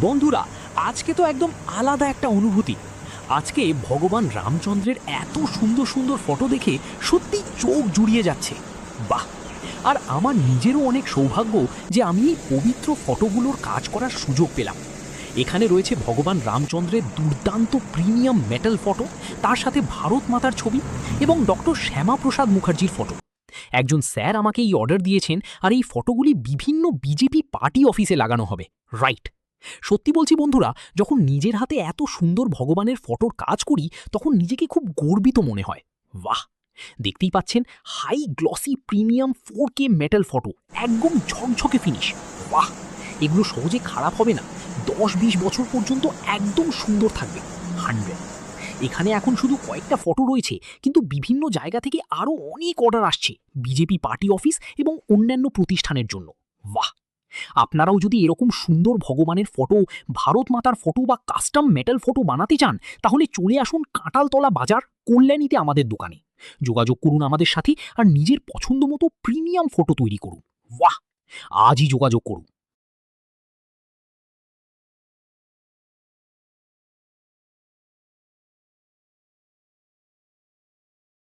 বন্ধুরা, আজকে তো একদম আলাদা একটা অনুভূতি। আজকে ভগবান রামচন্দ্রের এত সুন্দর সুন্দর ফটো দেখে সত্যি চোখ জুড়িয়ে যাচ্ছে। বাহ! আর আমার নিজেরও অনেক সৌভাগ্য যে আমি এই পবিত্র ফটোগুলোর কাজ করার সুযোগ পেলাম। এখানে রয়েছে ভগবান রামচন্দ্রের দুর্দান্ত প্রিমিয়াম মেটাল ফটো, তার সাথে ভারত মাতার ছবি এবং ডক্টর শ্যামাপ্রসাদ মুখার্জির ফটো। একজন স্যার আমাকে এই অর্ডার দিয়েছেন, আর এই ফটোগুলি বিভিন্ন বিজেপি পার্টি অফিসে লাগানো হবে। রাইট। সত্যি বলছি বন্ধুরা, যখন নিজের হাতে এত সুন্দর ভগবানের ফটোর কাজ করি তখন নিজেকে খুব গর্বিত মনে হয়। বাহ! দেখতেই পাচ্ছেন, high glossy premium 4K metal photo, একদম ঝকঝকে ফিনিশ। বাহ! এগুলো সহজে খারাপ হবে না, 10-20 বছর পর্যন্ত একদম সুন্দর থাকবে। 100। এখানে এখন শুধু কয়েকটা ফটো রয়েছে, কিন্তু বিভিন্ন জায়গা থেকে আরও অনেক অর্ডার আসছে বিজেপি পার্টি অফিস এবং অন্যান্য প্রতিষ্ঠানের জন্য। বাহ! আপনারাও যদি এরকম সুন্দর ভগবানের ফটো, ভারত মাতার ফটো বা কাস্টম মেটাল ফটো বানাতে চান, তাহলে চলে আসুন কাঁটালতলা বাজার, কল্যাণীতে আমাদের দোকানে। যোগাযোগ করুন আমাদের সাথে আর নিজের পছন্দ মতো প্রিমিয়াম ফটো তৈরি করুন। বাহ! আজই যোগাযোগ করুন।